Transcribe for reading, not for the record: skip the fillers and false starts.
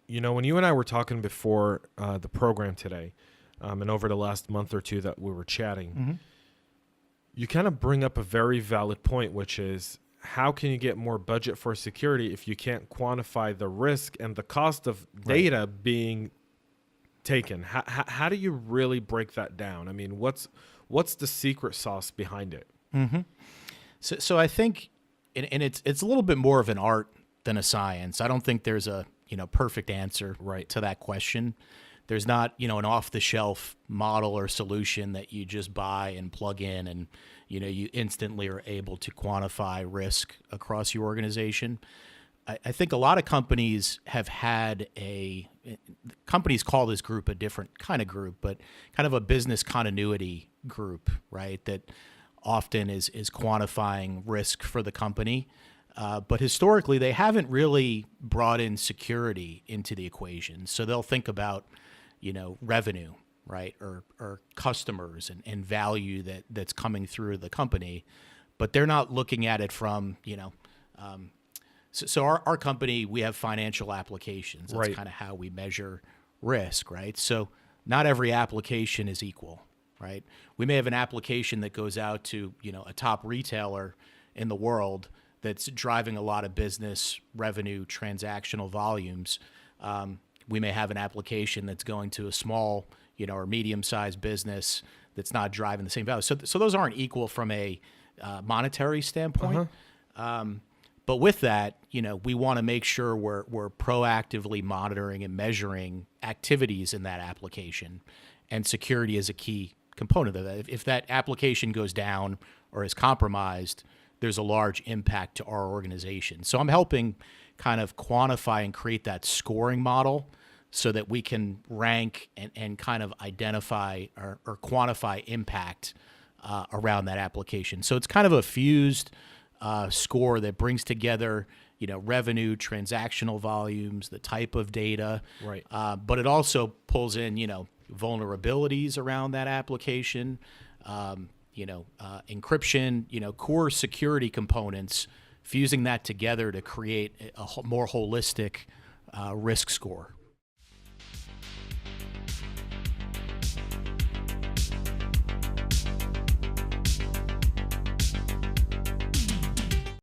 When you and I were talking before the program today, and over the last month or two that we were chatting, you kind of bring up a very valid point, which is how can you get more budget for security if you can't quantify the risk and the cost of data being taken? How do you really break that down? I mean, what's the secret sauce behind it? So I think, and it's a little bit more of an art than a science. I don't think there's a perfect answer to that question. There's not an off-the-shelf model or solution that you just buy and plug in, and you instantly are able to quantify risk across your organization. I think a lot of companies have had companies call this group a different kind of group, but kind of a business continuity group, right? That often is quantifying risk for the company. But historically, they haven't really brought in security into the equation. So they'll think about, revenue, right, or customers and value that's coming through the company, but they're not looking at it from, So our company, we have financial applications. That's kind of how we measure risk, right? So not every application is equal, right? We may have an application that goes out to, a top retailer in the world that's driving a lot of business revenue, transactional volumes. We may have an application that's going to a small, or medium-sized business that's not driving the same value. So those aren't equal from a monetary standpoint. But with that, we want to make sure we're proactively monitoring and measuring activities in that application, and security is a key component of that. If that application goes down or is compromised, there's a large impact to our organization. So I'm helping kind of quantify and create that scoring model so that we can rank and kind of identify or quantify impact around that application. So it's kind of a fused score that brings together, revenue, transactional volumes, the type of data, but it also pulls in, vulnerabilities around that application, encryption, core security components, fusing that together to create a more holistic risk score.